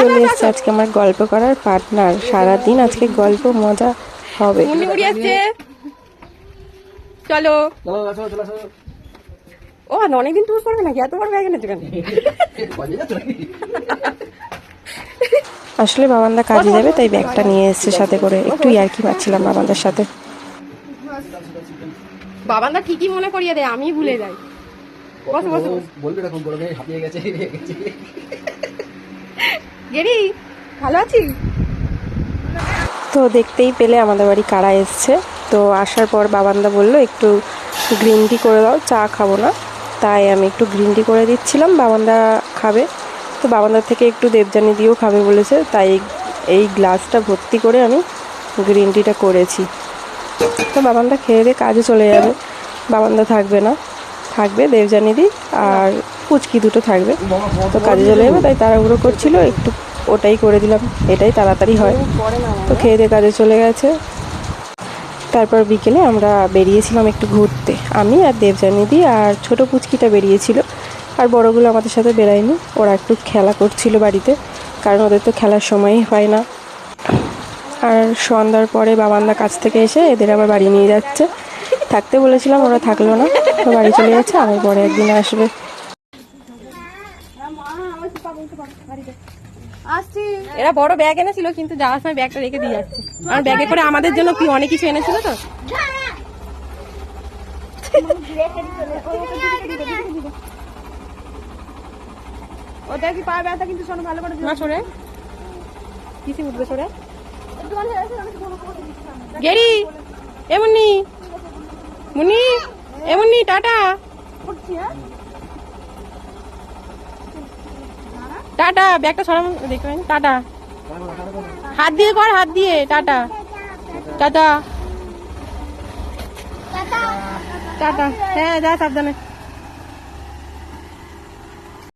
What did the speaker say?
চলে এসেছে আজকে আমার গল্প করার পার্টনার। সারাদিন আজকে গল্প মজা হবে। চলো ও অনেকদিন ট্যুর করবে নাকি? এত বড় ব্যাগ এনেছো কেন? আসলে বাবান্দা কাজে যাবে তাই ব্যাগটা নিয়ে এসেছে সাথে করে। একটু ইয়ার্কি মারছিলাম বাবান্দার সাথে। বাবান্দা ঠিকই মনে করিয়ে দেয়, আমি ভুলে যাই। বসো বসো বলবে এরকম গরমে হাঁপিয়ে গেছে। গেরি ভালো আছিস? তো দেখতেই পেলে আমাদের বাড়ি কারা এসছে। তো আসার পর বাবান্দা বলল একটু গ্রিন টি করে দাও, চা খাবো না। তাই আমি একটু গ্রিন টি করে দিচ্ছিলাম, বাবান্দা খাবে। তো বাবান্দার থেকে একটু দেবযানী দিয়েও খাবে বলেছে, তাই এই গ্লাসটা ভর্তি করে আমি গ্রিন টিটা করেছি। তো বাবান্দা খেয়ে দিয়ে কাজে চলে যাবে, বাবান্দা থাকবে না, থাকবে দেবযানী দি আর পুচকি দুটো থাকবে। তো কাজে চলে যাবে তাই তাড়াহুড়ো করছিল, একটু ওটাই করে দিলাম, এটাই তাড়াতাড়ি হয়। তো খেয়ে দিয়ে কাজে চলে গেছে। তারপর বিকেলে আমরা বেরিয়েছিলাম একটু ঘুরতে, আমি আর দেবযানী দি আর ছোট পুচকিটা বেরিয়েছিল। আর বড়গুলো আমাদের সাথে বেরায়নি, ওরা একটু খেলা করছিল বাড়িতে, কারণ ওদের তো খেলার সময়ই হয় না। আর সন্ধ্যার পরে বাবান্দা কাছ থেকে এসে এদের আবার বাড়ি নিয়ে যাচ্ছে। থাকতে বলেছিলাম, ওরা থাকলো না, তো বাড়ি চলে যাচ্ছে, আবার পরে একদিন আসবে। এরা বড় ব্যাগ এনেছিল, কিন্তু যাওয়ার সময় ব্যাগটা রেখে দিয়ে যাচ্ছে। আর ব্যাগে করে আমাদের জন্য কি অনেক কিছু এনেছিল। তো ওটা কি পা ব্যথা, কিন্তু শোনো ভালো করে না সরে কিসি উঠবে সরে। গেরি এমনি মুনি এমনি টাটা টাটা, ব্যাগটা সরাম দেখবেন। টাটা, হাত দিয়ে কর, হাত দিয়ে টাটা টাটা টাটা। হ্যাঁ যা সাবধানে।